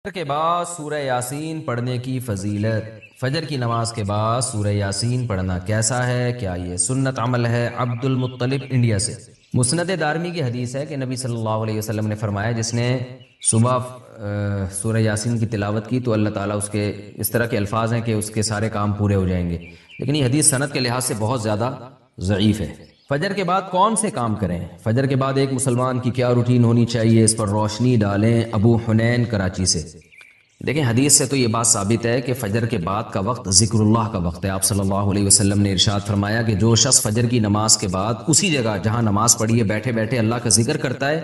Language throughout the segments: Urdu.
فجر کے بعد سورہ یاسین پڑھنے کی فضیلت۔ فجر کی نماز کے بعد سورہ یاسین پڑھنا کیسا ہے؟ کیا یہ سنت عمل ہے؟ عبد المطلب انڈیا سے۔ مسند دارمی کی حدیث ہے کہ نبی صلی اللہ علیہ وسلم نے فرمایا جس نے صبح سورہ یاسین کی تلاوت کی تو اللہ تعالیٰ اس کے اس طرح کے الفاظ ہیں کہ اس کے سارے کام پورے ہو جائیں گے، لیکن یہ حدیث سند کے لحاظ سے بہت زیادہ ضعیف ہے۔ فجر کے بعد کون سے کام کریں؟ فجر کے بعد ایک مسلمان کی کیا روٹین ہونی چاہیے، اس پر روشنی ڈالیں۔ ابو حنین کراچی سے۔ دیکھیں حدیث سے تو یہ بات ثابت ہے کہ فجر کے بعد کا وقت ذکر اللہ کا وقت ہے۔ آپ صلی اللہ علیہ وسلم نے ارشاد فرمایا کہ جو شخص فجر کی نماز کے بعد اسی جگہ جہاں نماز پڑھی ہے بیٹھے بیٹھے اللہ کا ذکر کرتا ہے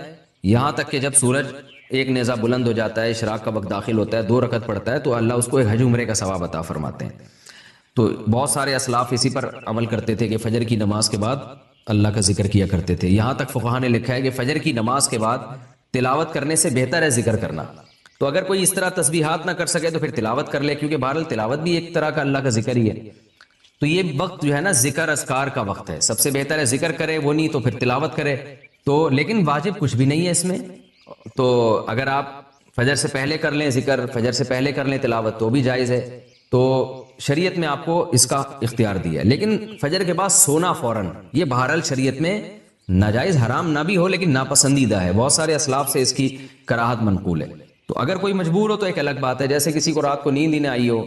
یہاں تک کہ جب سورج ایک نیزہ بلند ہو جاتا ہے، اشراق کا وقت داخل ہوتا ہے، 2 رکعت پڑھتا ہے تو اللہ اس کو ایک حج عمرے کا ثواب عطا فرماتے ہیں۔ تو بہت سارے اسلاف اسی پر عمل کرتے تھے کہ فجر کی نماز کے بعد اللہ کا ذکر کیا کرتے تھے۔ یہاں تک فقہا نے لکھا ہے کہ فجر کی نماز کے بعد تلاوت کرنے سے بہتر ہے ذکر کرنا۔ تو اگر کوئی اس طرح تسبیحات نہ کر سکے تو پھر تلاوت کر لے، کیونکہ بہرحال تلاوت بھی ایک طرح کا اللہ کا ذکر ہی ہے۔ تو یہ وقت جو ہے نا ذکر اذکار کا وقت ہے، سب سے بہتر ہے ذکر کرے، وہ نہیں تو پھر تلاوت کرے۔ تو لیکن واجب کچھ بھی نہیں ہے اس میں۔ تو اگر آپ فجر سے پہلے کر لیں ذکر، فجر سے پہلے کر لیں تلاوت تو بھی جائز ہے۔ تو شریعت میں آپ کو اس کا اختیار دیا ہے، لیکن فجر کے بعد سونا فوراً یہ بہرحال شریعت میں ناجائز حرام نہ بھی ہو لیکن ناپسندیدہ ہے۔ بہت سارے اسلاف سے اس کی کراہت منقول ہے۔ تو اگر کوئی مجبور ہو تو ایک الگ بات ہے، جیسے کسی کو رات کو نیند ہی نہ آئی ہو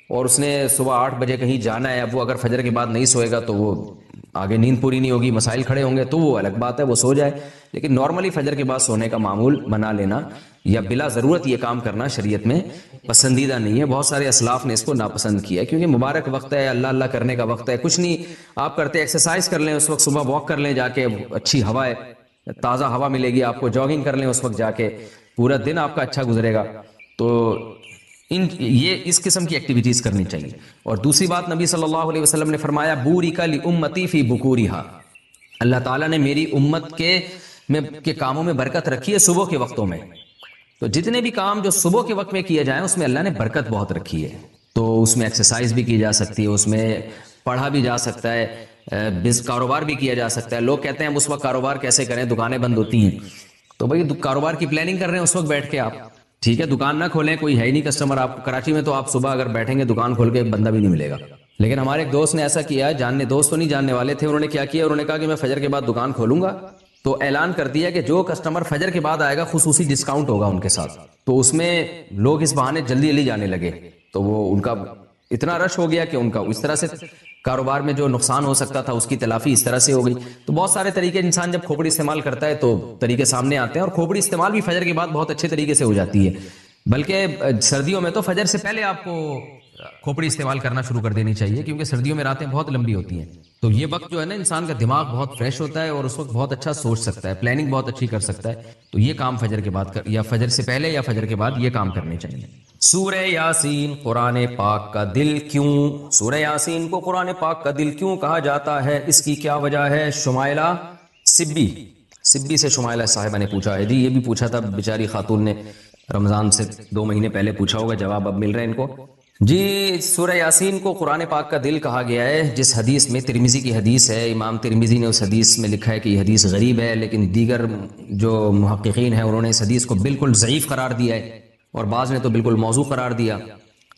اور اس نے صبح 8 بجے کہیں جانا ہے، اب وہ اگر فجر کے بعد نہیں سوئے گا تو وہ آگے نیند پوری نہیں ہوگی، مسائل کھڑے ہوں گے، تو وہ الگ بات ہے، وہ سو جائے۔ لیکن نارملی فجر کے بعد سونے کا معمول بنا لینا یا بلا ضرورت یہ کام کرنا شریعت میں پسندیدہ نہیں ہے۔ بہت سارے اسلاف نے اس کو ناپسند کیا ہے، کیونکہ مبارک وقت ہے، اللہ اللہ کرنے کا وقت ہے۔ کچھ نہیں آپ کرتے، ایکسرسائز کر لیں اس وقت، صبح واک کر لیں جا کے، اچھی ہوا ہے، تازہ ہوا ملے گی آپ کو، جاگنگ کر لیں اس وقت جا کے، پورا دن آپ کا اچھا گزرے گا۔ تو یہ اس قسم کی ایکٹیویٹیز کرنی چاہیے۔ اور دوسری بات نبی صلی اللہ علیہ وسلم نے فرمایا بورک لامتی فی بکورہا، اللہ تعالیٰ نے میری امت کے کاموں میں برکت رکھی ہے صبح کے وقتوں میں۔ تو جتنے بھی کام جو صبح کے وقت میں کیے جائیں اس میں اللہ نے برکت بہت رکھی ہے۔ تو اس میں ایکسرسائز بھی کی جا سکتی ہے، اس میں پڑھا بھی جا سکتا ہے، کاروبار بھی کیا جا سکتا ہے۔ لوگ کہتے ہیں ہم اس وقت کاروبار کیسے کریں، دکانیں بند ہوتی ہیں، تو بھائی کاروبار کی پلاننگ کر رہے ہیں اس وقت بیٹھ کے آپ، ٹھیک ہے، دکان نہ کھولیں، کوئی ہے ہی نہیں کسٹمر آپ کراچی میں، تو آپ صبح اگر بیٹھیں گے دکان کھول کے ایک بندہ بھی نہیں ملے گا۔ لیکن ہمارے ایک دوست نے ایسا کیا، دوست تو نہیں جاننے والے تھے، انہوں نے کیا کیا، انہوں نے کہا کہ میں فجر کے بعد دکان کھولوں گا، تو اعلان کر دیا کہ جو کسٹمر فجر کے بعد آئے گا خصوصی ڈسکاؤنٹ ہوگا ان کے ساتھ۔ تو اس میں لوگ اس بہانے جلدی جلدی جانے لگے، تو وہ ان کا اتنا رش ہو گیا کہ ان کا اس طرح سے کاروبار میں جو نقصان ہو سکتا تھا اس کی تلافی اس طرح سے ہو گئی۔ تو بہت سارے طریقے، انسان جب کھوپڑی استعمال کرتا ہے تو طریقے سامنے آتے ہیں، اور کھوپڑی استعمال بھی فجر کے بعد بہت اچھے طریقے سے ہو جاتی ہے۔ بلکہ سردیوں میں تو فجر سے پہلے آپ کو کھوپڑی استعمال کرنا شروع کر دینی چاہیے، کیونکہ سردیوں میں راتیں بہت لمبی ہوتی ہیں۔ تو یہ وقت جو ہے نا انسان کا دماغ بہت فریش ہوتا ہے اور اس وقت بہت اچھا سوچ سکتا ہے، پلاننگ بہت اچھی کر سکتا ہے۔ تو یہ کام فجر کے بعد یا فجر سے پہلے یا فجر کے بعد یہ کام کرنے چاہیے۔ سورہ یاسین قرآن پاک کا دل کیوں؟ سورہ یاسین کو قرآن پاک کا دل کیوں کہا جاتا ہے، اس کی کیا وجہ ہے؟ شمائلہ سبی سے شمائلہ صاحبہ نے پوچھا ہے۔ جی یہ بھی پوچھا تھا بیچاری خاتون نے، رمضان سے 2 مہینے پہلے پوچھا ہوگا، جواب اب مل رہے ہیں ان کو۔ جی سورہ یاسین کو قرآن پاک کا دل کہا گیا ہے، جس حدیث میں ترمذی کی حدیث ہے، امام ترمذی نے اس حدیث میں لکھا ہے کہ یہ حدیث غریب ہے، لیکن دیگر جو محققین ہیں انہوں نے اس حدیث کو بالکل ضعیف قرار دیا ہے، اور بعض نے تو بالکل موضوع قرار دیا۔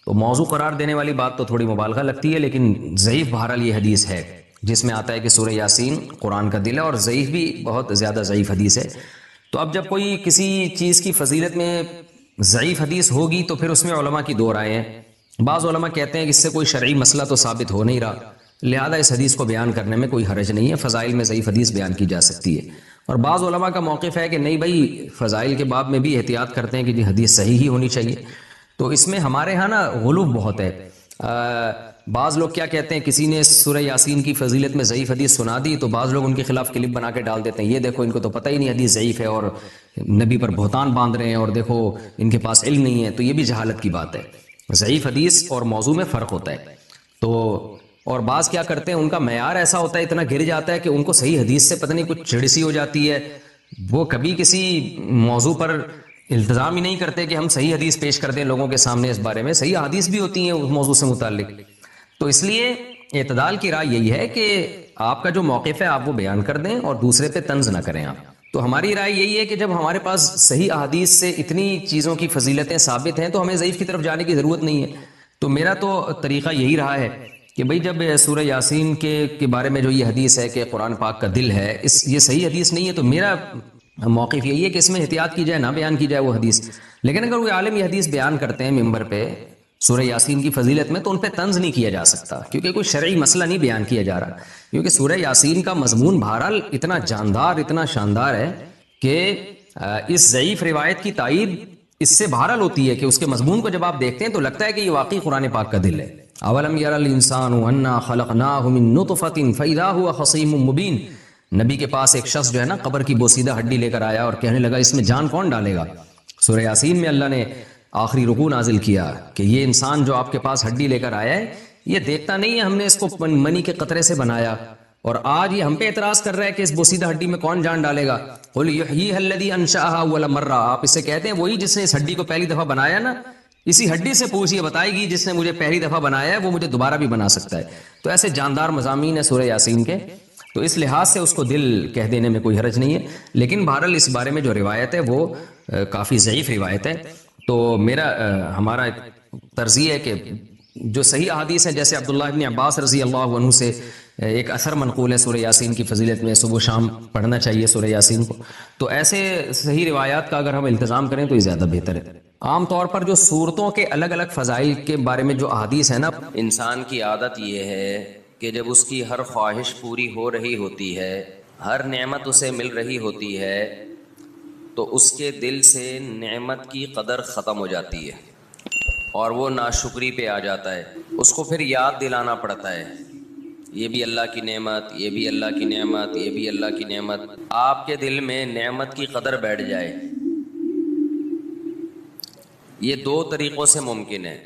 تو موضوع قرار دینے والی بات تو تھوڑی مبالغہ لگتی ہے، لیکن ضعیف بہرحال یہ حدیث ہے جس میں آتا ہے کہ سورہ یاسین قرآن کا دل ہے، اور ضعیف بھی بہت زیادہ ضعیف حدیث ہے۔ تو اب جب کوئی کسی چیز کی فضیلت میں ضعیف حدیث ہوگی تو پھر اس میں علماء کی 2 رائے ہیں۔ بعض علماء کہتے ہیں کہ اس سے کوئی شرعی مسئلہ تو ثابت ہو نہیں رہا، لہذا اس حدیث کو بیان کرنے میں کوئی حرج نہیں ہے، فضائل میں ضعیف حدیث بیان کی جا سکتی ہے۔ اور بعض علماء کا موقف ہے کہ نہیں بھائی، فضائل کے باب میں بھی احتیاط کرتے ہیں کہ یہ حدیث صحیح ہی ہونی چاہیے۔ تو اس میں ہمارے ہاں نا غلو بہت ہے۔ بعض لوگ کیا کہتے ہیں، کسی نے سورہ یاسین کی فضیلت میں ضعیف حدیث سنا دی تو بعض لوگ ان کے خلاف کلپ بنا کے ڈال دیتے ہیں، یہ دیکھو ان کو تو پتہ ہی نہیں حدیث ضعیف ہے اور نبی پر بہتان باندھ رہے ہیں، اور دیکھو ان کے پاس علم نہیں ہے۔ تو یہ بھی جہالت کی بات ہے، ضعیف حدیث اور موضوع میں فرق ہوتا ہے۔ تو اور بعض کیا کرتے ہیں، ان کا معیار ایسا ہوتا ہے، اتنا گر جاتا ہے کہ ان کو صحیح حدیث سے پتہ نہیں کچھ چڑ سی ہو جاتی ہے، وہ کبھی کسی موضوع پر التزام ہی نہیں کرتے کہ ہم صحیح حدیث پیش کر دیں لوگوں کے سامنے۔ اس بارے میں صحیح حدیث بھی ہوتی ہیں اس موضوع سے متعلق۔ تو اس لیے اعتدال کی رائے یہی ہے کہ آپ کا جو موقف ہے آپ وہ بیان کر دیں اور دوسرے پہ طنز نہ کریں آپ۔ تو ہماری رائے یہی ہے کہ جب ہمارے پاس صحیح احادیث سے اتنی چیزوں کی فضیلتیں ثابت ہیں تو ہمیں ضعیف کی طرف جانے کی ضرورت نہیں ہے. تو میرا تو طریقہ یہی رہا ہے کہ بھئی جب سورہ یاسین کے بارے میں جو یہ حدیث ہے کہ قرآن پاک کا دل ہے، یہ صحیح حدیث نہیں ہے، تو میرا موقف یہی ہے کہ اس میں احتیاط کی جائے، نہ بیان کی جائے وہ حدیث. لیکن اگر کوئی عالم یہ حدیث بیان کرتے ہیں ممبر پہ سورہ یاسین کی فضیلت میں، تو ان پہ طنز نہیں کیا جا سکتا، کیونکہ کوئی شرعی مسئلہ نہیں بیان کیا جا رہا. کیونکہ سورہ یاسین کا مضمون بہرحال اتنا جاندار، اتنا شاندار ہے کہ اس ضعیف روایت کی تائید اس سے بہرحال ہوتی ہے کہ اس کے مضمون کو جب آپ دیکھتے ہیں تو لگتا ہے کہ یہ واقعی قرآن پاک کا دل ہے. اولم یر الانسان انا خلقناہ من نطفۃ فاذا هو خصیم مبین. نبی کے پاس ایک شخص جو ہے نا قبر کی بوسیدہ ہڈی لے کر آیا اور کہنے لگا اس میں جان کون ڈالے گا. سورہ یاسین میں اللہ نے آخری رکوع نازل کیا کہ یہ انسان جو آپ کے پاس ہڈی لے کر آیا ہے یہ دیکھتا نہیں ہے ہم نے اس کو منی کے قطرے سے بنایا، اور آج یہ ہم پہ اعتراض کر رہا ہے کہ اس بوسیدہ ہڈی میں کون جان ڈالے گا. قل یحییھا الذی انشأھا اول مرہ. آپ اسے کہتے ہیں وہی جس نے اس ہڈی کو پہلی دفعہ بنایا نا، اسی ہڈی سے پوچھیے، بتائے گی جس نے مجھے پہلی دفعہ بنایا ہے وہ مجھے دوبارہ بھی بنا سکتا ہے. تو ایسے جاندار مضامین ہیں سورہ یاسین کے، تو اس لحاظ سے اس کو دل کہہ دینے میں کوئی حرج نہیں ہے. لیکن بہرحال اس بارے میں جو روایت ہے وہ کافی ضعیف روایت ہے. تو ہمارا ترجیح ہے کہ جو صحیح احادیث ہیں، جیسے عبداللہ ابن عباس رضی اللہ عنہ سے ایک اثر منقول ہے سورہ یاسین کی فضیلت میں، صبح و شام پڑھنا چاہیے سورہ یاسین کو. تو ایسے صحیح روایات کا اگر ہم التزام کریں تو یہ زیادہ بہتر ہے. عام طور پر جو صورتوں کے الگ الگ فضائل کے بارے میں جو احادیث ہیں نا، انسان کی عادت یہ ہے کہ جب اس کی ہر خواہش پوری ہو رہی ہوتی ہے، ہر نعمت اسے مل رہی ہوتی ہے، تو اس کے دل سے نعمت کی قدر ختم ہو جاتی ہے اور وہ ناشکری پہ آ جاتا ہے. اس کو پھر یاد دلانا پڑتا ہے، یہ بھی اللہ کی نعمت، یہ بھی اللہ کی نعمت، یہ بھی اللہ کی نعمت. آپ کے دل میں نعمت کی قدر بیٹھ جائے، یہ دو طریقوں سے ممکن ہے.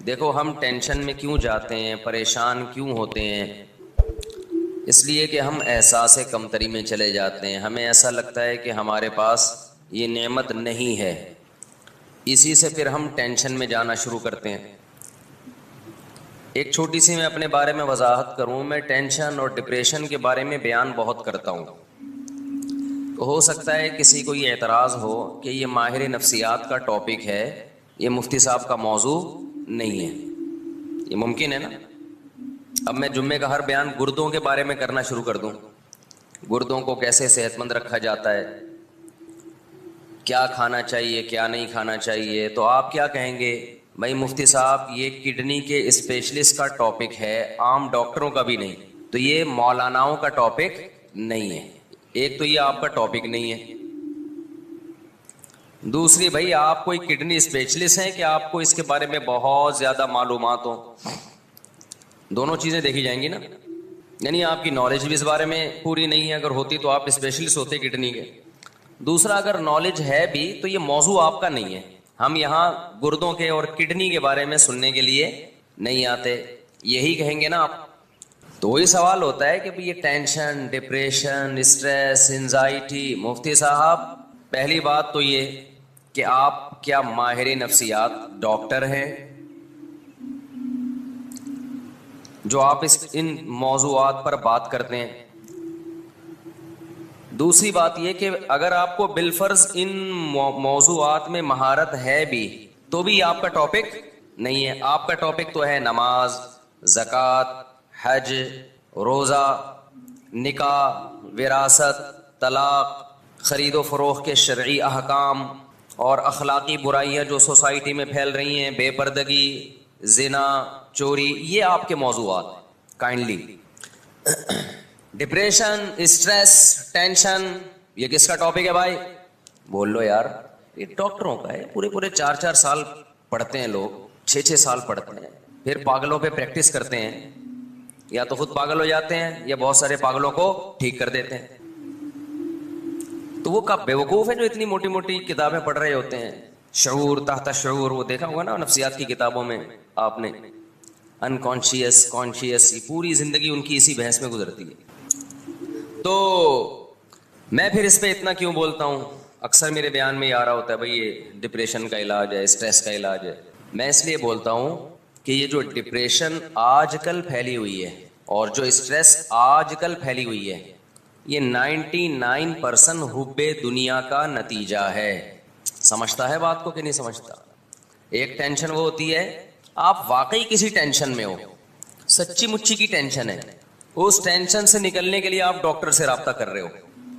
دیکھو ہم ٹینشن میں کیوں جاتے ہیں، پریشان کیوں ہوتے ہیں؟ اس لیے کہ ہم احساس کمتری میں چلے جاتے ہیں. ہمیں ایسا لگتا ہے کہ ہمارے پاس یہ نعمت نہیں ہے، اسی سے پھر ہم ٹینشن میں جانا شروع کرتے ہیں. ایک چھوٹی سی میں اپنے بارے میں وضاحت کروں، میں ٹینشن اور ڈپریشن کے بارے میں بیان بہت کرتا ہوں. تو ہو سکتا ہے کسی کو یہ اعتراض ہو کہ یہ ماہر نفسیات کا ٹاپک ہے، یہ مفتی صاحب کا موضوع نہیں ہے. یہ ممکن ہے نا؟ اب میں جمعے کا ہر بیان گردوں کے بارے میں کرنا شروع کر دوں، گردوں کو کیسے صحت مند رکھا جاتا ہے، کیا کھانا چاہیے کیا نہیں کھانا چاہیے، تو آپ کیا کہیں گے؟ بھائی مفتی صاحب یہ کڈنی کے اسپیشلسٹ کا ٹاپک ہے، عام ڈاکٹروں کا بھی نہیں. تو یہ مولاناؤں کا ٹاپک نہیں ہے. ایک تو یہ آپ کا ٹاپک نہیں ہے، دوسری بھائی آپ کوئی کڈنی اسپیشلسٹ ہیں کہ آپ کو اس کے بارے میں بہت زیادہ معلومات ہو. دونوں چیزیں دیکھی جائیں گی نا، یعنی آپ کی نالج بھی اس بارے میں پوری نہیں ہے، اگر ہوتی تو آپ اسپیشلسٹ ہوتے کڈنی کے. دوسرا اگر نالج ہے بھی تو یہ موضوع آپ کا نہیں ہے. ہم یہاں گردوں کے اور کڈنی کے بارے میں سننے کے لیے نہیں آتے، یہی کہیں گے نا آپ. تو وہی سوال ہوتا ہے کہ یہ ٹینشن، ڈپریشن، اسٹریس، انزائٹی، مفتی صاحب پہلی بات تو یہ کہ آپ کیا ماہر نفسیات ڈاکٹر ہیں جو آپ ان موضوعات پر بات کرتے ہیں؟ دوسری بات یہ کہ اگر آپ کو بالفرض ان موضوعات میں مہارت ہے بھی تو بھی آپ کا ٹاپک نہیں ہے. آپ کا ٹاپک تو ہے نماز، زکوٰۃ، حج، روزہ، نکاح، وراثت، طلاق، خرید و فروخت کے شرعی احکام اور اخلاقی برائیاں جو سوسائٹی میں پھیل رہی ہیں، بے پردگی، زنا، چوری، یہ آپ کے موضوعات. کائنڈلی ڈپریشن، اسٹریس، ٹینشن، یہ کس کا ٹاپک ہے بھائی؟ بول لو یار. یہ ڈاکٹروں کا ہے. پورے 4 سال پڑھتے ہیں لوگ، 6 سال پڑھتے ہیں، پھر پاگلوں پہ پریکٹس کرتے ہیں، یا تو خود پاگل ہو جاتے ہیں یا بہت سارے پاگلوں کو ٹھیک کر دیتے ہیں. تو وہ کب بیوقوف ہے جو اتنی موٹی موٹی کتابیں پڑھ رہے ہوتے ہیں؟ شعور، تحت شعور، وہ دیکھا ہوگا نا نفسیات کی کتابوں میں آپ نے، انکانشیس، کانشیس، پوری زندگی ان کی اسی بحث میں گزرتی ہے. تو میں پھر اس پہ اتنا کیوں بولتا ہوں؟ اکثر میرے بیان میں یہ آ رہا ہوتا ہے بھائی یہ ڈپریشن کا علاج ہے، اسٹریس کا علاج ہے. میں اس لیے بولتا ہوں کہ یہ جو ڈپریشن آج کل پھیلی ہوئی ہے اور جو اسٹریس آج کل پھیلی ہوئی ہے، یہ 99% حب دنیا کا نتیجہ ہے. سمجھتا ہے بات کو کہ نہیں سمجھتا؟ ایک ٹینشن وہ ہوتی ہے آپ واقعی کسی ٹینشن میں ہو, سچی مچی کی ٹینشن ہے, اس ٹینشن سے نکلنے کے لیے آپ ڈاکٹر سے رابطہ کر رہے ہو.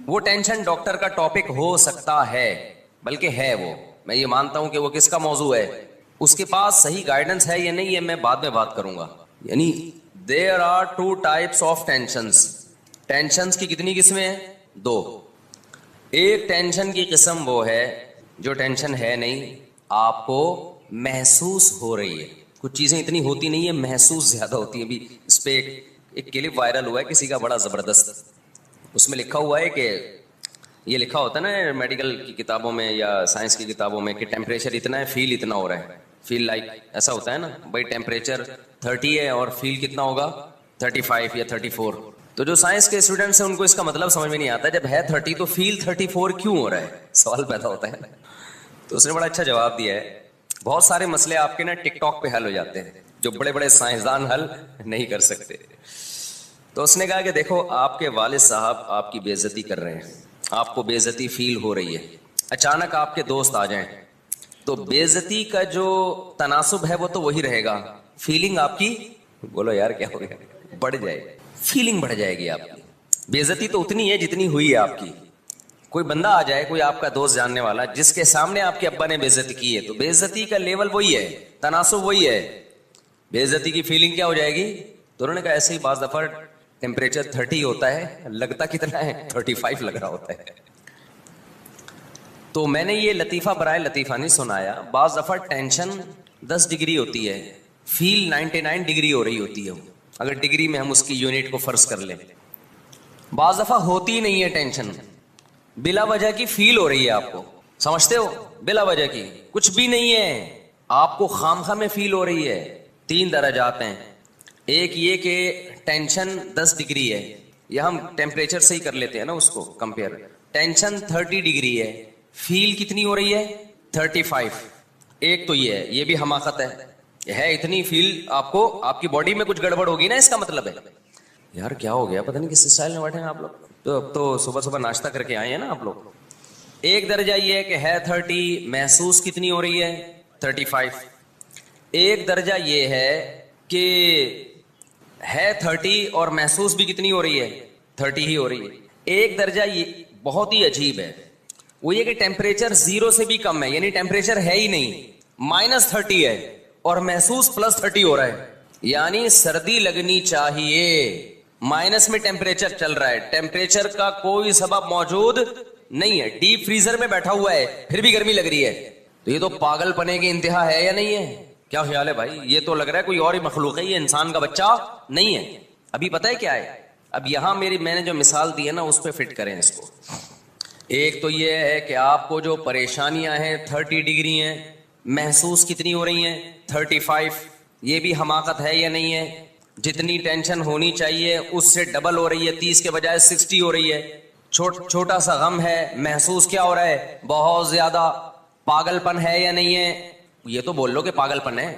وہ ٹینشن ڈاکٹر کا ٹاپک ہو سکتا ہے, بلکہ ہے وہ, میں یہ مانتا ہوں کہ وہ کس کا موضوع ہے, اس کے پاس صحیح گائیڈنس ہے یا نہیں, یہ میں بعد میں بات کروں گا. یعنی there are two types of tensions. Tensions کی کتنی قسمیں ہیں؟ 2. ایک ٹینشن کی قسم وہ ہے جو ٹینشن ہے نہیں, آپ کو محسوس ہو رہی ہے. کچھ چیزیں اتنی ہوتی نہیں ہے, محسوس زیادہ ہوتی ہیں. بھی اس پہ ایک کلپ وائرل ہوا ہے کسی کا بڑا زبردست, اس میں لکھا ہوا ہے کہ یہ لکھا ہوتا ہے نا میڈیکل کی کتابوں میں یا سائنس کی کتابوں میں کہ ٹیمپریچر اتنا ہے, فیل اتنا ہو رہا ہے, فیل لائک ایسا ہوتا ہے نا بھائی ٹیمپریچر 30 ہے اور فیل کتنا ہوگا 35 یا 34. تو جو سائنس کے اسٹوڈنٹس ہیں ان کو اس کا مطلب سمجھ میں نہیں آتا, جب ہے 30 تو فیل 34 کیوں ہو رہا ہے, سوال پیدا ہوتا ہے. تو اس نے بڑا اچھا جواب دیا ہے. بہت سارے مسئلے آپ کے نا ٹک ٹاک پہ حل ہو جاتے ہیں جو بڑے بڑے سائنسدان حل نہیں کر سکتے. تو اس نے کہا کہ دیکھو آپ کے والد صاحب آپ کی بے عزتی کر رہے ہیں, آپ کو بے عزتی فیل ہو رہی ہے, اچانک آپ کے دوست آ جائیں تو بے عزتی کا جو تناسب ہے وہ تو وہی رہے گا, فیلنگ آپ کی, بولو یار کیا ہو گیا, بڑھ جائے گی, فیلنگ بڑھ جائے گی آپ کی. بے عزتی تو اتنی ہے جتنی ہوئی ہے آپ کی. کوئی بندہ آ جائے, کوئی آپ کا دوست جاننے والا جس کے سامنے آپ کے ابا نے بے عزتی کی ہے, تو بے عزتی کا لیول وہی ہے, تناسب وہی ہے, بے عزتی کی فیلنگ کیا ہو جائے گی. تو انہوں نے کہا ایسے ہی بعض دفعہ ٹیمپریچر 30 ہوتا ہے, لگتا کتنا ہے 35 لگ رہا ہوتا ہے. تو میں نے یہ لطیفہ برائے لطیفہ نہیں سنایا, بعض دفعہ ٹینشن 10 ڈگری ہوتی ہے, فیل 99 ڈگری ہو رہی ہوتی ہے, اگر ڈگری میں ہم اس کی یونٹ کو فرض کر لیں. بعض دفعہ ہوتی نہیں ہے ٹینشن, بلا وجہ کی فیل ہو رہی ہے آپ کو, سمجھتے ہو, بلا وجہ کی کچھ بھی نہیں ہے, آپ کو خامخواہ میں فیل ہو رہی ہے. 3 درجات ہیں, ایک یہ کہ ٹینشن 10 ڈگری ہے, یا ہم ٹیمپریچر سے ہی کر لیتے ہیں نا اس کو کمپیئر, ٹینشن 30 ڈگری ہے, فیل کتنی ہو رہی ہے 35. ایک تو یہ ہے, یہ بھی حماقت ہے اتنی فیل آپ کو, آپ کی باڈی میں کچھ گڑبڑ ہوگی نا, اس کا مطلب ہے یار کیا ہو گیا, پتہ نہیں کس اسٹائل میں بیٹھے ہیں آپ لوگ, تو صبح صبح ناشتہ کر کے آئے ہیں نا آپ لوگ. ایک درجہ یہ ہے کہ ہے 30, محسوس کتنی ہو رہی ہے 35. ایک درجہ یہ ہے کہ ہے 30 اور محسوس بھی کتنی ہو رہی ہے 30 ہی ہو رہی ہے. ایک درجہ یہ بہت ہی عجیب ہے, وہ یہ کہ ٹیمپریچر 0 سے بھی کم ہے, یعنی ٹیمپریچر ہے ہی نہیں, -30 ہے اور محسوس +30 ہو رہا ہے, یعنی سردی لگنی چاہیے, مائنس میں ٹیمپریچر چل رہا ہے, ٹیمپریچر کا کوئی سبب موجود نہیں ہے, ڈیپ فریزر میں بیٹھا ہوا ہے پھر بھی گرمی لگ رہی ہے. تو یہ تو پاگل پنے کی انتہا ہے یا نہیں ہے؟ کیا خیال ہے بھائی؟ یہ تو لگ رہا ہے کوئی اور ہی مخلوق ہے, یہ انسان کا بچہ نہیں ہے. ابھی پتہ ہے کیا ہے, اب یہاں میں نے جو مثال دی ہے نا اس پہ فٹ کریں اس کو. ایک تو یہ ہے کہ آپ کو جو پریشانیاں ہیں 30 ڈگری ہیں, محسوس کتنی ہو رہی ہیں 35. یہ بھی حماقت ہے یا نہیں ہے؟ جتنی ٹینشن ہونی چاہیے اس سے ڈبل ہو رہی ہے, 30 کے بجائے 60 ہو رہی ہے. چھوٹا سا غم ہے, محسوس کیا ہو رہا ہے بہت زیادہ. پاگل پن ہے یا نہیں ہے؟ یہ تو بول لو کہ پاگل پن ہے.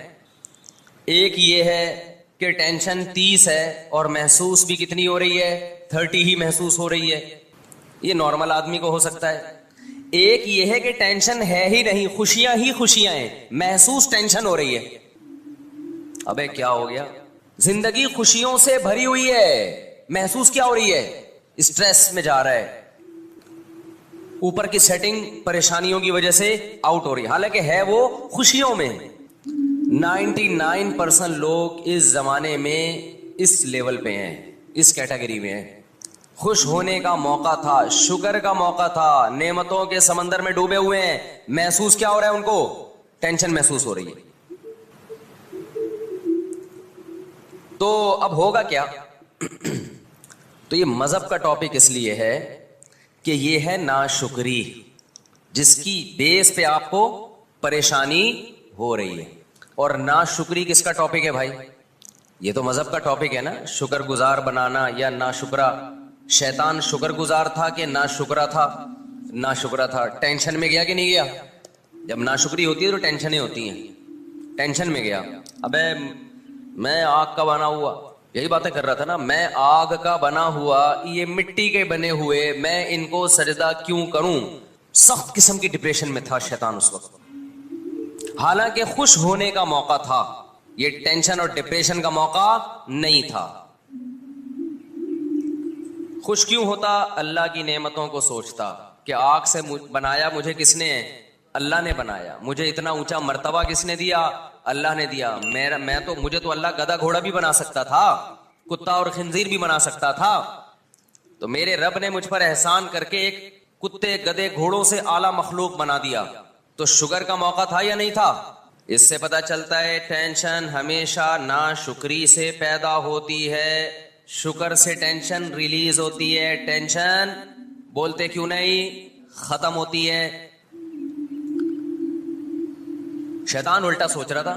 ایک یہ ہے کہ ٹینشن 30 ہے اور محسوس بھی کتنی ہو رہی ہے 30 ہی محسوس ہو رہی ہے, یہ نارمل آدمی کو ہو سکتا ہے. ایک یہ ہے کہ ٹینشن ہے ہی نہیں, خوشیاں ہی خوشیاں ہیں, محسوس ٹینشن ہو رہی ہے. ابے کیا ہو گیا, زندگی خوشیوں سے بھری ہوئی ہے, محسوس کیا ہو رہی ہے اسٹریس میں جا رہا ہے, اوپر کی سیٹنگ پریشانیوں کی وجہ سے آؤٹ ہو رہی ہے, حالانکہ ہے وہ خوشیوں میں. 99% لوگ اس زمانے میں اس لیول پہ ہیں, اس کیٹیگری میں ہیں. خوش ہونے کا موقع تھا, شکر کا موقع تھا, نعمتوں کے سمندر میں ڈوبے ہوئے ہیں, محسوس کیا ہو رہا ہے ان کو ٹینشن محسوس ہو رہی ہے. تو اب ہوگا کیا؟ تو یہ مذہب کا ٹاپک اس لیے ہے کہ یہ ہے ناشکری, جس کی بیس پہ آپ کو پریشانی ہو رہی ہے. اور ناشکری کس کا ٹاپک ہے بھائی؟ یہ تو مذہب کا ٹاپک ہے نا, شکر گزار بنانا یا ناشکرا. شیطان شکر گزار تھا کہ ناشکرا تھا؟ ناشکرا تھا. ٹینشن میں گیا کہ نہیں گیا؟ جب ناشکری ہوتی ہے تو ٹینشنیں ہوتی ہیں, ٹینشن میں گیا. ابے میں آگ کا بنا ہوا, یہی باتیں کر رہا تھا نا، میں آگ کا بنا ہوا، یہ مٹی کے بنے ہوئے، میں ان کو سجدہ کیوں کروں؟ سخت قسم کی ڈپریشن میں تھا شیطان اس وقت، حالانکہ خوش ہونے کا موقع تھا، یہ ٹینشن اور ڈپریشن کا موقع نہیں تھا۔ خوش کیوں ہوتا؟ اللہ کی نعمتوں کو سوچتا کہ آگ سے بنایا مجھے کس نے؟ اللہ نے بنایا۔ مجھے اتنا اونچا مرتبہ کس نے دیا؟ اللہ نے دیا۔ مجھے تو اللہ گدھا گھوڑا بھی بنا سکتا تھا، کتا اور خنزیر بھی بنا سکتا تھا، تو میرے رب نے مجھ پر احسان کر کے ایک کتے گدھے گھوڑوں سے اعلیٰ مخلوق بنا دیا، تو شکر کا موقع تھا یا نہیں تھا؟ اس سے پتہ چلتا ہے ٹینشن ہمیشہ ناشکری سے پیدا ہوتی ہے، شکر سے ٹینشن ریلیز ہوتی ہے، ٹینشن بولتے کیوں نہیں ختم ہوتی ہے۔ شیطان الٹا سوچ رہا تھا،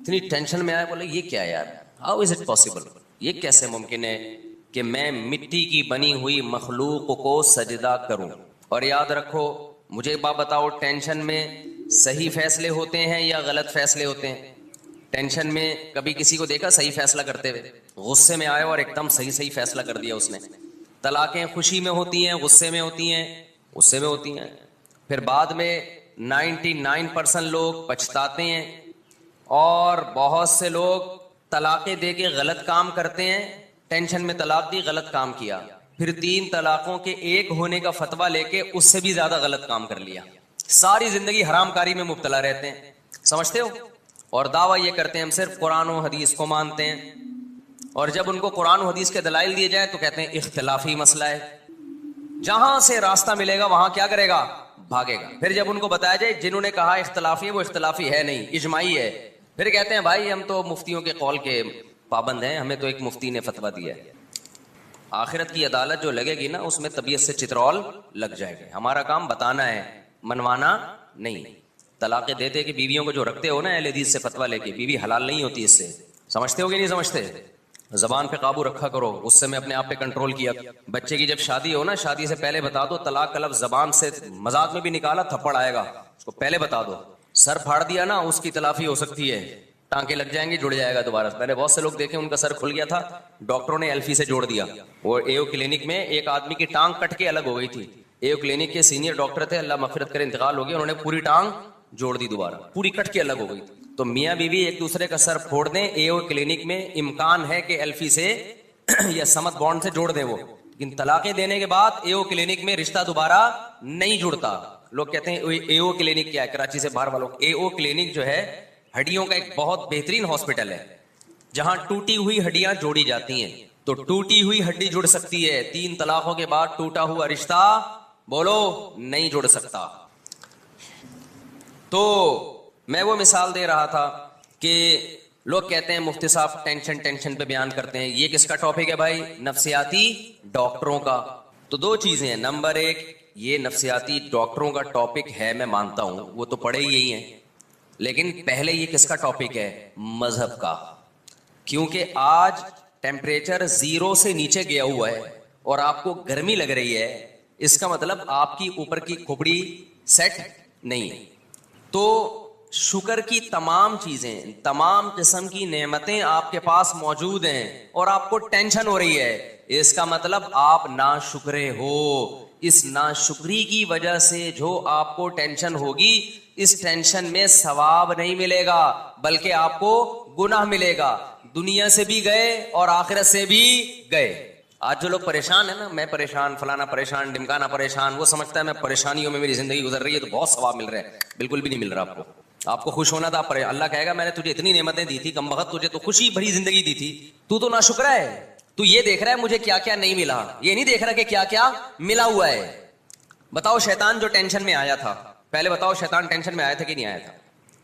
اتنی ٹینشن میں آیا، بولے یہ کیا یار، ہاؤ از اٹ پاسبل، یہ کیسے ممکن ہے کہ میں مٹی کی بنی ہوئی مخلوق کو سجدہ کروں؟ اور یاد رکھو، مجھے ایک بات بتاؤ، ٹینشن میں صحیح فیصلے ہوتے ہیں یا غلط فیصلے ہوتے ہیں؟ ٹینشن میں کبھی کسی کو دیکھا صحیح فیصلہ کرتے ہوئے؟ غصے میں آئے اور ایک دم صحیح فیصلہ کر دیا اس نے۔ طلاقیں خوشی میں ہوتی ہیں، غصے میں ہوتی ہیں؟ غصے میں ہوتی ہیں۔ پھر بعد میں 99% لوگ پچھتاتے ہیں، اور بہت سے لوگ طلاقیں دے کے غلط کام کرتے ہیں، ٹینشن میں طلاق دی، غلط کام کیا، پھر 3 طلاقوں کے ایک ہونے کا فتویٰ لے کے اس سے بھی زیادہ غلط کام کر لیا، ساری زندگی حرام کاری میں مبتلا رہتے ہیں، سمجھتے ہو؟ اور دعویٰ یہ کرتے ہیں ہم صرف قرآن و حدیث کو مانتے ہیں، اور جب ان کو قرآن و حدیث کے دلائل دیے جائیں تو کہتے ہیں اختلافی مسئلہ ہے، جہاں سے راستہ ملے گا وہاں کیا کرے گا؟ بھاگے گا۔ پھر جب ان کو بتایا جائے جنہوں نے کہا اختلافی ہے وہ اختلافی ہے نہیں، اجماعی ہے، پھر کہتے ہیں بھائی ہم تو مفتیوں کے قول کے پابند ہیں، ہمیں تو ایک مفتی نے فتویٰ دیا ہے۔ آخرت کی عدالت جو لگے گی نا، اس میں طبیعت سے چترول لگ جائے گا۔ ہمارا کام بتانا ہے، منوانا نہیں۔ طلاقیں دیتے کہ بیویوں کو جو رکھتے ہو نا اہل حدیث سے فتویٰ لے کے، بیوی حلال نہیں ہوتی اس سے، سمجھتے ہو کہ نہیں سمجھتے؟ زبان پہ قابو رکھا کرو، غصے میں اپنے آپ پہ کنٹرول کیا۔ بچے کی جب شادی ہو نا، شادی سے پہلے بتا دو، طلاق کا لفظ زبان سے مذاق میں بھی نکالا تھپڑ آئے گا، اس کو پہلے بتا دو۔ سر پھاڑ دیا نا، اس کی تلافی ہو سکتی ہے، ٹانکے لگ جائیں گے، جڑ جائے گا دوبارہ۔ میں نے بہت سے لوگ دیکھے ان کا سر کھل گیا تھا، ڈاکٹروں نے ایلفی سے جوڑ دیا۔ وہ ایو کلینک میں ایک آدمی کی ٹانگ کٹ کے الگ ہو گئی تھی، ایو کلینک کے سینئر ڈاکٹر تھے، اللہ مغفرت کرے انتقال ہو گیا، انہوں نے پوری ٹانگ جوڑ دی، دوبارہ پوری کٹ کے الگ ہو گئی۔ تو میاں بیوی ایک دوسرے کا سر پھوڑ دیں، ایو کلینک میں امکان ہے کہ ایلفی سے یا سمت بانڈ سے جوڑ دیں وہ، لیکن طلاقیں دینے کے بعد ایو کلینک میں رشتہ دوبارہ نہیں جڑتا۔ لوگ کہتے ہیں ایو کلینک کیا ہے، کراچی سے باہر والوں، ایو کلینک جو ہے ہڈیوں کا ایک بہت بہترین ہاسپٹل ہے، جہاں ٹوٹی ہوئی ہڈیاں جوڑی جاتی ہیں۔ تو ٹوٹی ہوئی ہڈی جڑ سکتی ہے، 3 طلاقوں کے بعد ٹوٹا ہوا رشتہ بولو نہیں جڑ سکتا۔ تو میں وہ مثال دے رہا تھا کہ لوگ کہتے ہیں مفتی صاحب ٹینشن پہ بیان کرتے ہیں، یہ کس کا ٹاپک ہے بھائی؟ نفسیاتی ڈاکٹروں کا۔ تو 2 چیزیں ہیں، نمبر 1 یہ نفسیاتی ڈاکٹروں کا ٹاپک ہے، میں مانتا ہوں وہ تو پڑھے ہی یہی ہیں، لیکن پہلے یہ کس کا ٹاپک ہے؟ مذہب کا، کیونکہ آج ٹیمپریچر 0 سے نیچے گیا ہوا ہے اور آپ کو گرمی لگ رہی ہے، اس کا مطلب آپ کی اوپر کی کھوپڑی سیٹ نہیں ہے۔ تو شکر کی تمام چیزیں، تمام قسم کی نعمتیں آپ کے پاس موجود ہیں اور آپ کو ٹینشن ہو رہی ہے، اس کا مطلب آپ ناشکرے ہو۔ اس ناشکری کی وجہ سے جو آپ کو ٹینشن ہوگی، اس ٹینشن میں ثواب نہیں ملے گا بلکہ آپ کو گناہ ملے گا، دنیا سے بھی گئے اور آخرت سے بھی گئے۔ آج جو لوگ پریشان ہیں نا، میں پریشان، فلانا پریشان، ڈمکانا پریشان، وہ سمجھتا ہے میں پریشانیوں میں میری زندگی گزر رہی ہے تو بہت ثواب مل رہا ہے، بالکل بھی نہیں مل رہا۔ آپ کو خوش ہونا تھا، اللہ کہے گا میں نے تجھے اتنی نعمتیں دی تھی، کم بخت تجھے تو خوشی بھری زندگی دی تھی، تو ناشکرا ہے، تو یہ دیکھ رہا ہے مجھے کیا کیا نہیں ملا، یہ نہیں دیکھ رہا کہ کیا کیا ملا ہوا ہے۔ بتاؤ شیطان جو ٹینشن میں آیا تھا، پہلے بتاؤ شیطان ٹینشن میں آیا تھا کہ نہیں آیا تھا؟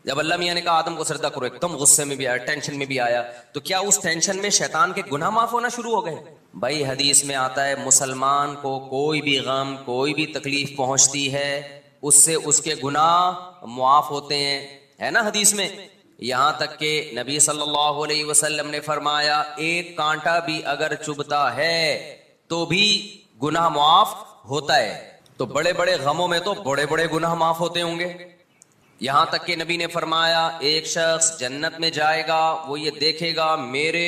جب اللہ میاں نے کہا آدم کو سجدہ کرو، ایک دم غصے میں بھی آیا، ٹینشن میں بھی آیا، تو کیا اس ٹینشن میں شیطان کے گناہ معاف ہونا شروع ہو گئے؟ بھائی حدیث میں آتا ہے مسلمان کو کوئی بھی غم، کوئی بھی تکلیف پہنچتی ہے، اس سے اس کے گناہ معاف ہوتے ہیں، ہے نا حدیث میں؟ یہاں تک کہ نبی صلی اللہ علیہ وسلم نے فرمایا ایک کانٹا بھی اگر چبھتا ہے تو بھی گناہ معاف ہوتا ہے۔ تو بڑے بڑے غموں میں تو بڑے بڑے گناہ معاف ہوتے ہوں گے۔ یہاں تک کہ نبی نے فرمایا ایک شخص جنت میں جائے گا، وہ یہ دیکھے گا میرے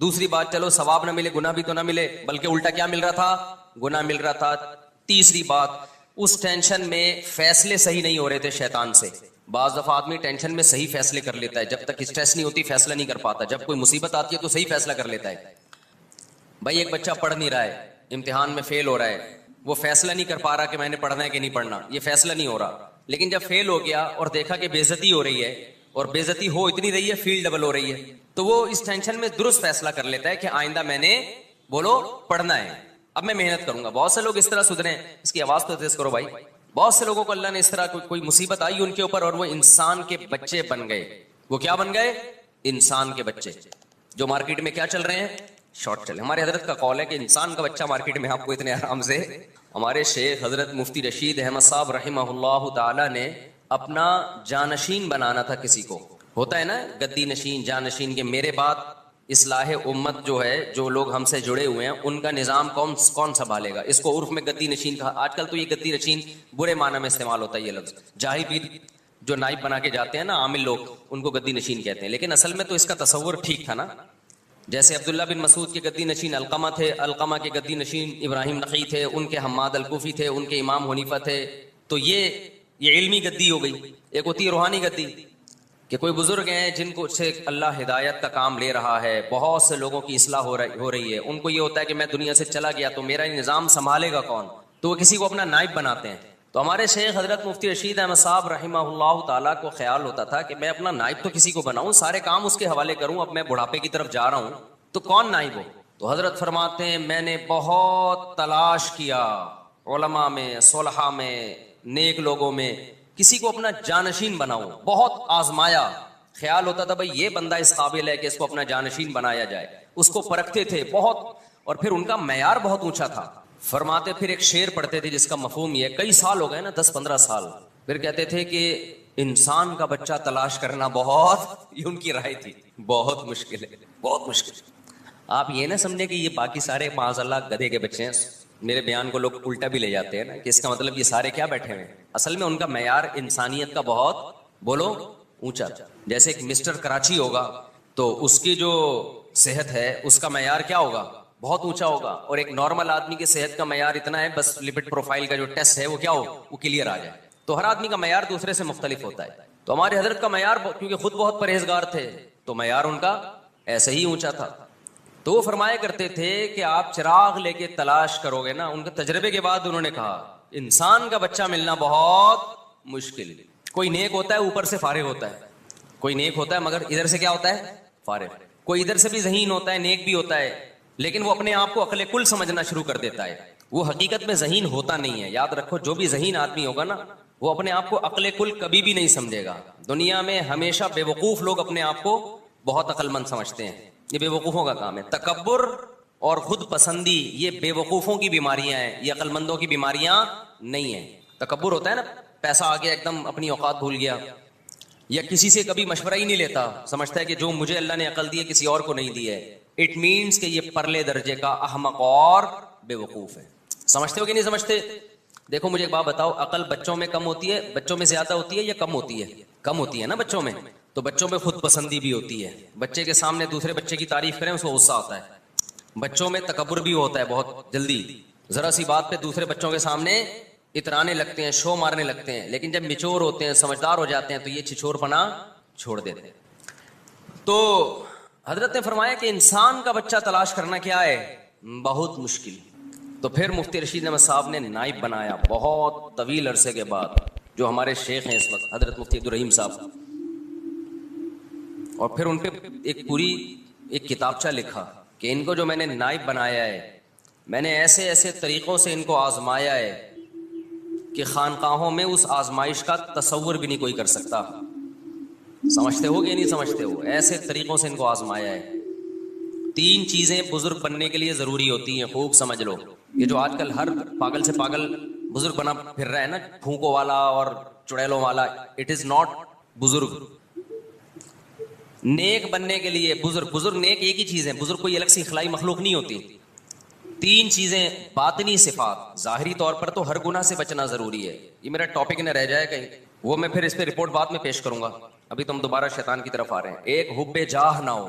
دوسری بات چلو ثواب نہ ملے گناہ بھی تو نہ ملے بلکہ الٹا کیا مل رہا تھا, گناہ مل رہا تھا. تیسری بات, اس ٹینشن میں فیصلے صحیح نہیں ہو رہے تھے شیطان سے. بعض دفعہ آدمی ٹینشن میں صحیح فیصلے کر لیتا ہے, جب تک اسٹریس نہیں ہوتی فیصلہ نہیں کر پاتا, جب کوئی مصیبت آتی ہے تو صحیح فیصلہ کر لیتا ہے. بھائی ایک بچہ پڑھ نہیں رہا ہے, امتحان میں فیل ہو رہا ہے, وہ فیصلہ نہیں کر پا رہا کہ میں نے پڑھنا ہے کہ نہیں پڑھنا, یہ فیصلہ نہیں ہو رہا. لیکن جب فیل ہو گیا اور دیکھا کہ بے عزتی ہو رہی ہے, اور بے عزتی ہو اتنی رہی ہے فیل ڈبل ہو رہی ہے, تو وہ اس ٹینشن میں درست فیصلہ کر لیتا ہے کہ آئندہ میں نے بولو پڑھنا ہے, اب میں محنت کروں گا. بہت سے لوگ اس طرح سدھرے ہیں, اس کی آواز تو تیز کرو بھائی. بہت سے لوگوں کو اللہ نے اس طرح کوئی مصیبت آئی ان کے اوپر اور وہ انسان کے بچے بن گئے. وہ کیا بن گئے؟ انسان کے بچے. جو مارکیٹ میں کیا چل رہے ہیں؟ شارٹ چلے. ہمارے حضرت کا قول ہے کہ انسان کا بچہ مارکیٹ میں آپ کو اتنے آرام سے. ہمارے شیخ حضرت مفتی رشید احمد صاحب رحمہ اللہ تعالی نے اپنا جانشین بنانا تھا کسی کو. ہوتا ہے نا گدی نشین جانشین, کے میرے بعد اصلاح امت جو ہے, جو لوگ ہم سے جڑے ہوئے ہیں ان کا نظام کون سنبھالے گا. اس کو عرف میں گدی نشین کہا. آج کل تو یہ گدی نشین برے معنی میں استعمال ہوتا ہے یہ لفظ. جاہی پیر جو نائب بنا کے جاتے ہیں نا عامل لوگ, ان کو گدی نشین کہتے ہیں, لیکن اصل میں تو اس کا تصور ٹھیک تھا نا. جیسے عبداللہ بن مسعود کے گدی نشین علقمہ تھے, علقمہ کے گدی نشین ابراہیم نخعی تھے, ان کے حماد الکوفی تھے, ان کے امام حنیفہ تھے. تو یہ علمی گدی ہو گئی. ایک ہوتی ہے روحانی گدی, کہ کوئی بزرگ ہیں جن کو سے اللہ ہدایت کا کام لے رہا ہے, بہت سے لوگوں کی اصلاح ہو رہی ہے. ان کو یہ ہوتا ہے کہ میں دنیا سے چلا گیا تو میرا نظام سنبھالے گا کون, تو وہ کسی کو اپنا نائب بناتے ہیں. تو ہمارے شیخ حضرت مفتی رشید احمد صاحب رحمہ اللہ تعالیٰ کو خیال ہوتا تھا کہ میں اپنا نائب تو کسی کو بناؤں, سارے کام اس کے حوالے کروں. اب میں بڑھاپے کی طرف جا رہا ہوں تو کون نائب ہو؟ تو حضرت فرماتے ہیں میں نے بہت تلاش کیا علماء میں, صلحاء میں, نیک لوگوں میں, کسی کو اپنا جانشین بناؤں. بہت آزمایا. خیال ہوتا تھا بھائی یہ بندہ اس قابل ہے کہ اس کو اپنا جانشین بنایا جائے. اس کو پرکھتے تھے بہت, اور پھر ان کا معیار بہت اونچا تھا. فرماتے پھر ایک شعر پڑھتے تھے جس کا مفہوم یہ, کئی سال ہو گئے نا, 10-15 سال. پھر کہتے تھے کہ انسان کا بچہ تلاش کرنا بہت, یہ ان کی رائے تھی, بہت مشکل ہے, بہت مشکل. آپ یہ نہ سمجھیں کہ یہ باقی سارے معاذ اللہ گدھے کے بچے ہیں. میرے بیان کو لوگ الٹا بھی لے جاتے ہیں نا, کہ اس کا مطلب یہ سارے کیا بیٹھے ہوئے ہیں. اصل میں ان کا معیار انسانیت کا بہت بولو اونچا. جیسے ایک مسٹر کراچی ہوگا تو اس کی جو صحت ہے اس کا معیار کیا ہوگا؟ بہت اونچا ہوگا. اور ایک نارمل آدمی کی صحت کا معیار اتنا ہے بس لپڈ پروفائل کا جو ٹیسٹ ہے وہ کیا ہو, وہ کلیئر آ جائے. تو ہر آدمی کا معیار دوسرے سے مختلف ہوتا ہے. تو ہمارے حضرت کا معیار, کیونکہ خود بہت پرہیزگار تھے, تو معیار ان کا ایسے ہی اونچا تھا. تو وہ فرمایا کرتے تھے کہ آپ چراغ لے کے تلاش کرو گے نا. ان کے تجربے کے بعد انہوں نے کہا انسان کا بچہ ملنا بہت مشکل. کوئی نیک ہوتا ہے اوپر سے فارغ ہوتا ہے, کوئی نیک ہوتا ہے مگر ادھر سے کیا ہوتا ہے؟ فارغ. کوئی ادھر سے بھی ذہین ہوتا ہے, نیک بھی ہوتا ہے, لیکن وہ اپنے آپ کو عقل کل سمجھنا شروع کر دیتا ہے. وہ حقیقت میں ذہین ہوتا نہیں ہے. یاد رکھو جو بھی ذہین آدمی ہوگا نا وہ اپنے آپ کو عقل کل کبھی بھی نہیں سمجھے گا. دنیا میں ہمیشہ بے وقوف لوگ اپنے آپ کو بہت عقل مند سمجھتے ہیں. یہ بے وقوفوں کا کام ہے. تکبر اور خود پسندی یہ بے وقوفوں کی بیماریاں ہیں, یہ عقل مندوں کی بیماریاں نہیں ہیں. تکبر ہوتا ہے نا, پیسہ آ گیا ایک دم اپنی اوقات بھول گیا, یا کسی سے کبھی مشورہ ہی نہیں لیتا, سمجھتا ہے کہ جو مجھے اللہ نے عقل دی ہے کسی اور کو نہیں دی ہے. اٹ مینس کہ یہ پرلے درجے کا احمق اور بے وقوف ہے. سمجھتے ہو کہ نہیں سمجھتے؟ دیکھو مجھے ایک بات بتاؤ, عقل بچوں میں کم ہوتی ہے, بچوں میں زیادہ ہوتی ہے یا کم ہوتی ہے؟ کم ہوتی ہے نا بچوں میں. تو بچوں میں خود پسندی بھی ہوتی ہے, بچے کے سامنے دوسرے بچے کی تعریف کریں اس کو غصہ آتا ہے. بچوں میں تکبر بھی ہوتا ہے بہت جلدی, ذرا سی بات پہ دوسرے بچوں کے سامنے اترانے لگتے ہیں, شو مارنے لگتے ہیں. لیکن جب میچور ہوتے ہیں, سمجھدار ہو جاتے ہیں تو یہ چھچور پنا چھوڑ دیتے ہیں. تو حضرت نے فرمایا کہ انسان کا بچہ تلاش کرنا کیا ہے؟ بہت مشکل. تو پھر مفتی رشید احمد صاحب نے نائب بنایا بہت طویل عرصے کے بعد, جو ہمارے شیخ ہیں اس وقت حضرت مفتی عبدالرحیم صاحب. اور پھر ان پہ ایک پوری ایک کتابچہ لکھا کہ ان کو جو میں نے نائب بنایا ہے, میں نے ایسے ایسے طریقوں سے ان کو آزمایا ہے کہ خانقاہوں میں اس آزمائش کا تصور بھی نہیں کوئی کر سکتا. سمجھتے ہو کہ نہیں سمجھتے ہو؟ ایسے طریقوں سے ان کو آزمایا ہے. 3 چیزیں بزرگ بننے کے لیے ضروری ہوتی ہیں, خوب سمجھ لو. یہ جو آج کل ہر پاگل سے پاگل بزرگ بنا پھر رہا ہے نا, پھونکوں والا اور چڑیلوں والا, اٹ از ناٹ بزرگ. نیک بننے کے لیے بزرگ نیک ایک ہی چیز ہے. بزرگ کوئی الگ سی اخلاقی مخلوق نہیں ہوتی. 3 چیزیں, باطنی صفات, ظاہری طور پر تو ہر گناہ سے بچنا ضروری ہے. یہ میرا ٹاپک نہ رہ جائے کہیں, وہ میں پھر اس پہ رپورٹ بعد میں پیش کروں گا. ابھی تم دوبارہ شیطان کی طرف آ رہے ہیں. ایک حب جاہ نہ ہو,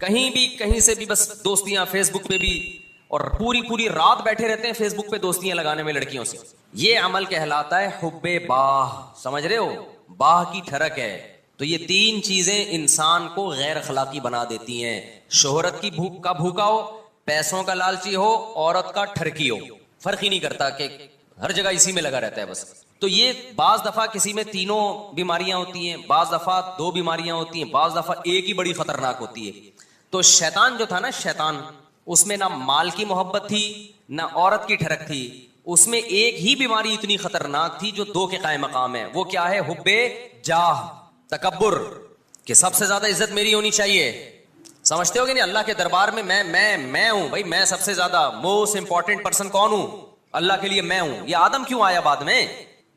کہیں بھی کہیں سے بھی بس دوستیاں فیس بک پہ بھی، اور پوری رات بیٹھے رہتے ہیں فیس بک پہ دوستیاں لگانے میں لڑکیوں سے. یہ عمل کہلاتا ہے حب باہ. سمجھ رہے ہو؟ باہ کی ٹھڑک ہے. تو یہ تین چیزیں انسان کو غیر اخلاقی بنا دیتی ہیں. شہرت کی بھوک کا بھوکا ہو، پیسوں کا لالچی ہو، عورت کا ٹھرکی ہو، فرق ہی نہیں کرتا کہ ہر جگہ اسی میں لگا رہتا ہے بس. تو یہ بعض دفعہ کسی میں تینوں بیماریاں ہوتی ہیں، بعض دفعہ دو بیماریاں ہوتی ہیں، بعض دفعہ ایک ہی بڑی خطرناک ہوتی ہے. تو شیطان جو تھا نا، شیطان، اس میں نہ مال کی محبت تھی نہ عورت کی ٹھڑک تھی. اس میں ایک ہی بیماری اتنی خطرناک تھی جو دو کے قائم مقام ہے. وہ کیا ہے؟ حب جاہ، تکبر، کہ سب سے زیادہ عزت میری ہونی چاہیے. سمجھتے ہو کہ نہیں؟ اللہ کے دربار میں میں ہوں بھائی، میں سب سے زیادہ موسٹ امپورٹنٹ پرسن کون ہوں؟ اللہ کے لیے میں ہوں. یہ آدم کیوں آیا بعد میں؟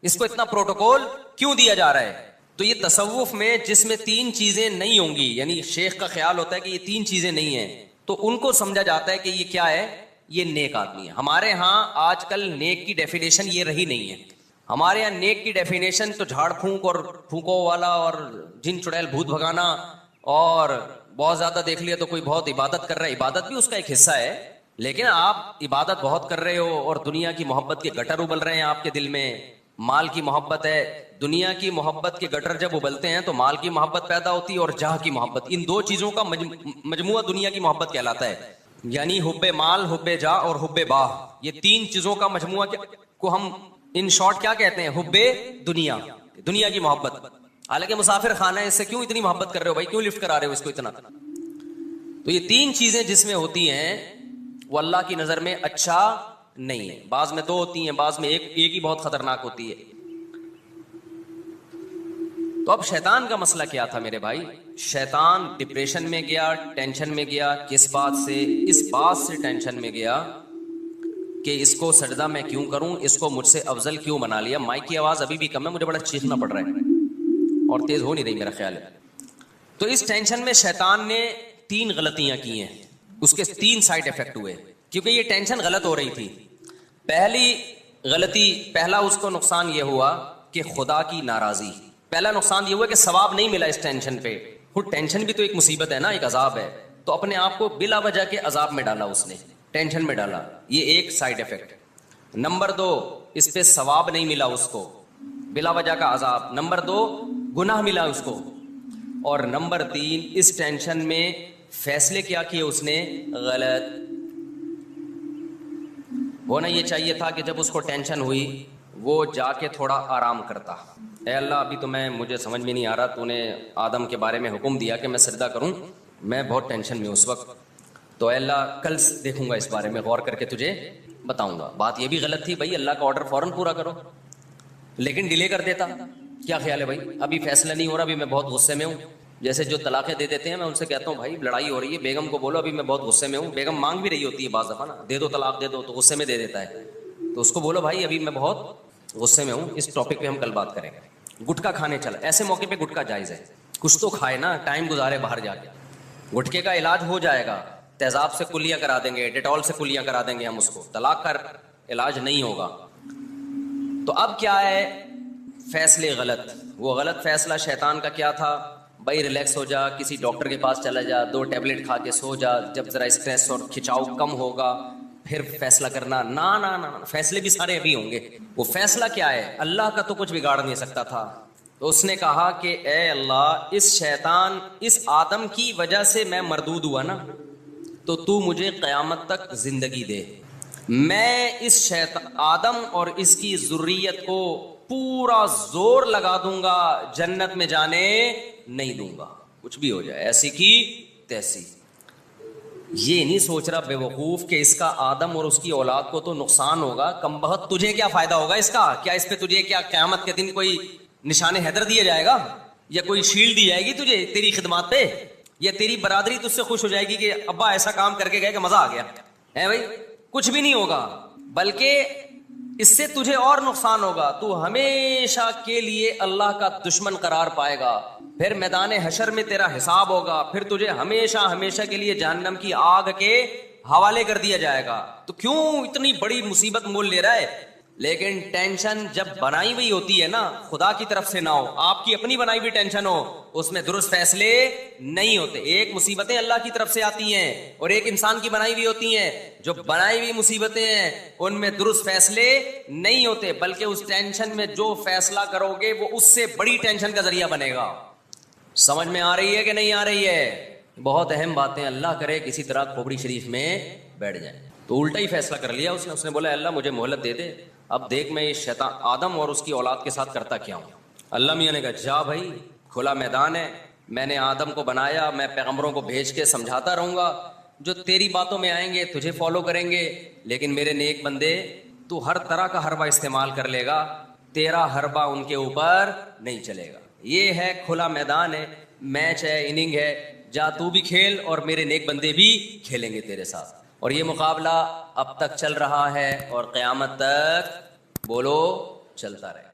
اس کو اتنا پروٹوکول کیوں دیا جا رہا ہے؟ تو یہ تصوف میں جس میں تین چیزیں نہیں ہوں گی، یعنی شیخ کا خیال ہوتا ہے کہ یہ تین چیزیں نہیں ہیں، تو ان کو سمجھا جاتا ہے کہ یہ کیا ہے؟ یہ نیک آدمی ہے. ہمارے ہاں آج کل نیک کی ڈیفینیشن یہ رہی نہیں ہے. ہمارے یہاں نیک کی ڈیفینیشن تو جھاڑ پھونک اور پھونکو والا اور جن چڑیل بھوت بھگانا، اور بہت زیادہ دیکھ لیا تو کوئی بہت عبادت کر رہا ہے. عبادت بھی اس کا ایک حصہ ہے، لیکن آپ عبادت بہت کر رہے ہو اور دنیا کی محبت کے گٹر ابل رہے ہیں آپ کے دل میں. مال کی محبت ہے، دنیا کی محبت کے گٹر جب ابلتے ہیں تو مال کی محبت پیدا ہوتی ہے اور جاہ کی محبت. ان دو چیزوں کا مجموعہ دنیا کی محبت کہلاتا ہے. یعنی حب مال، حب جاہ اور حب باہ، یہ تین چیزوں کا مجموعہ کو ہم ان شارٹ کیا کہتے ہیں؟ حب دنیا، دنیا کی محبت. حالانکہ مسافر خانہ ہے، اس سے کیوں اتنی محبت کر رہے ہو بھائی؟ کیوں لفٹ کرا رہے ہو اس کو اتنا؟ تو یہ تین چیزیں جس میں ہوتی ہیں وہ اللہ کی نظر میں اچھا نہیں ہے. بعض میں دو ہوتی ہیں، بعض میں ایک ہی بہت خطرناک ہوتی ہے. تو اب شیطان کا مسئلہ کیا تھا میرے بھائی؟ شیطان ڈپریشن میں گیا، ٹینشن میں گیا. کس بات سے؟ اس بات سے ٹینشن میں گیا کہ اس کو سجدہ میں کیوں کروں، اس کو مجھ سے افضل کیوں بنا لیا. مائک کی آواز ابھی بھی کم ہے، مجھے بڑا چیخنا پڑ رہا ہے اور تیز ہو نہیں رہی میرا خیال ہے. تو اس ٹینشن میں شیطان نے تین غلطیاں کی ہیں، اس کے تین سائیڈ افیکٹ ہوئے، کیونکہ یہ ٹینشن غلط ہو رہی تھی. پہلی غلطی، پہلا اس کو نقصان یہ ہوا کہ خدا کی ناراضی. پہلا نقصان یہ ہوا کہ ثواب نہیں ملا اس ٹینشن پہ. خود ٹینشن بھی تو ایک مصیبت ہے نا، ایک عذاب ہے. تو اپنے آپ کو بلا وجہ کے عذاب میں ڈالا، اس نے ٹینشن میں ڈالا. یہ ایک سائیڈ افیکٹ. نمبر دو، اس پہ ثواب نہیں ملا اس کو، بلا وجہ کا عذاب. نمبر دو، گناہ ملا اس کو. اور نمبر تین، اس ٹینشن میں فیصلے کیا کیے اس نے؟ غلط. ہونا یہ چاہیے تھا کہ جب اس کو ٹینشن ہوئی وہ جا کے تھوڑا آرام کرتا. اے اللہ، ابھی تو مجھے سمجھ میں نہیں آ رہا، تو نے آدم کے بارے میں حکم دیا کہ میں سجدہ کروں، میں بہت ٹینشن میں اس وقت، تو اے اللہ کل دیکھوں گا، اس بارے میں غور کر کے تجھے بتاؤں گا. بات یہ بھی غلط تھی بھائی، اللہ کا آرڈر فوراً پورا کرو، لیکن ڈیلے کر دیتا. کیا خیال ہے بھائی؟ ابھی فیصلہ نہیں ہو رہا، ابھی میں بہت غصے میں ہوں. جیسے جو طلاقیں دے دیتے ہیں، میں ان سے کہتا ہوں بھائی لڑائی ہو رہی ہے، بیگم کو بولو ابھی میں بہت غصے میں ہوں. بیگم مانگ بھی رہی ہوتی ہے بعض دفعہ نا، دے دو طلاق دے دو، تو غصے میں دے دیتا ہے. تو اس کو بولو بھائی ابھی میں بہت غصے میں ہوں، اس ٹاپک پہ ہم کل بات کریں گے. گٹکا کھانے چلا، ایسے موقع پہ گٹکا جائز ہے، کچھ تو کھائے نا، ٹائم گزارے باہر جا کے. گٹکے کا علاج ہو جائے گا، تیزاب سے کلیاں کرا دیں گے، ڈیٹول سے کلیاں کرا دیں گے ہم اس کو. طلاق کا علاج نہیں ہوگا. تو اب کیا ہے؟ فیصلے غلط. وہ غلط فیصلہ شیطان کا کیا تھا؟ بھائی ریلیکس ہو جا، کسی ڈاکٹر کے پاس چلا جا، 2 ٹیبلٹ کھا کے سو جا، جب ذرا اسٹریس اور کھچاؤ کم ہوگا پھر فیصلہ کرنا. نہ فیصلے بھی سارے ابھی ہوں گے. وہ فیصلہ کیا ہے؟ اللہ کا تو کچھ بگاڑ نہیں سکتا تھا. تو اس نے کہا کہ اے اللہ، اس شیطان، اس آدم کی وجہ سے میں مردود ہوا نا، تو مجھے قیامت تک زندگی دے. میں اس آدم اور اس کی ذریت کو پورا زور لگا دوں گا، جنت میں جانے نہیں دوں گا، کچھ بھی ہو جائے، ایسی کی تیسی. یہ نہیں سوچ رہا بے وقوف کہ اس کا آدم اور اس کی اولاد کو تو نقصان ہوگا. کم بخت تجھے کیا فائدہ ہوگا اس کا؟ کیا اس پہ تجھے کیا قیامت کے دن کوئی نشان حیدر دیا جائے گا، یا کوئی شیلڈ دی جائے گی تجھے تیری خدمات پہ، یا تیری برادری تجھ سے خوش ہو جائے گی کہ ابا ایسا کام کر کے گئے کہ مزہ آ گیا ہے؟ بھائی کچھ بھی نہیں ہوگا، بلکہ اس سے تجھے اور نقصان ہوگا. تو ہمیشہ کے لیے اللہ کا دشمن قرار پائے گا. پھر میدان حشر میں تیرا حساب ہوگا، پھر تجھے ہمیشہ کے لیے جہنم کی آگ کے حوالے کر دیا جائے گا. تو کیوں اتنی بڑی مصیبت مول لے رہا ہے؟ لیکن ٹینشن جب بنائی ہوئی ہوتی ہے نا، خدا کی طرف سے نہ ہو، آپ کی اپنی بنائی ہوئی ٹینشن ہو، اس میں درست فیصلے نہیں ہوتے۔ ایک مصیبتیں اللہ کی طرف سے آتی ہیں اور ایک انسان کی بنائی ہوئی ہوتی ہیں، جو بنائی ہوئی مصیبتیں ہیں ان میں درست فیصلے نہیں ہوتے، بلکہ اس ٹینشن میں جو فیصلہ کرو گے وہ اس سے بڑی ٹینشن کا ذریعہ بنے گا۔ سمجھ میں آ رہی ہے کہ نہیں آ رہی ہے؟ بہت اہم باتیں، اللہ کرے کسی طرح کھوپڑی شریف میں بیٹھ جائیں۔ تو الٹا ہی فیصلہ کر لیا اس نے بولا اللہ مجھے مہلت دے دے، اب دیکھ میں یہ شیطان آدم اور اس کی اولاد کے ساتھ کرتا کیا ہوں۔ اللہ میاں نے کہا جا بھائی، کھلا میدان ہے، میں نے آدم کو بنایا، میں پیغمبروں کو بھیج کے سمجھاتا رہوں گا، جو تیری باتوں میں آئیں گے تجھے فالو کریں گے، لیکن میرے نیک بندے تو ہر طرح کا حربہ استعمال کر لے گا، تیرا حربہ ان کے اوپر نہیں چلے گا۔ یہ ہے کھلا میدان ہے، میچ ہے، اننگ ہے، جا تو بھی کھیل اور میرے نیک بندے بھی کھیلیں گے تیرے ساتھ۔ اور یہ مقابلہ اب تک چل رہا ہے اور قیامت تک بولو چلتا رہے۔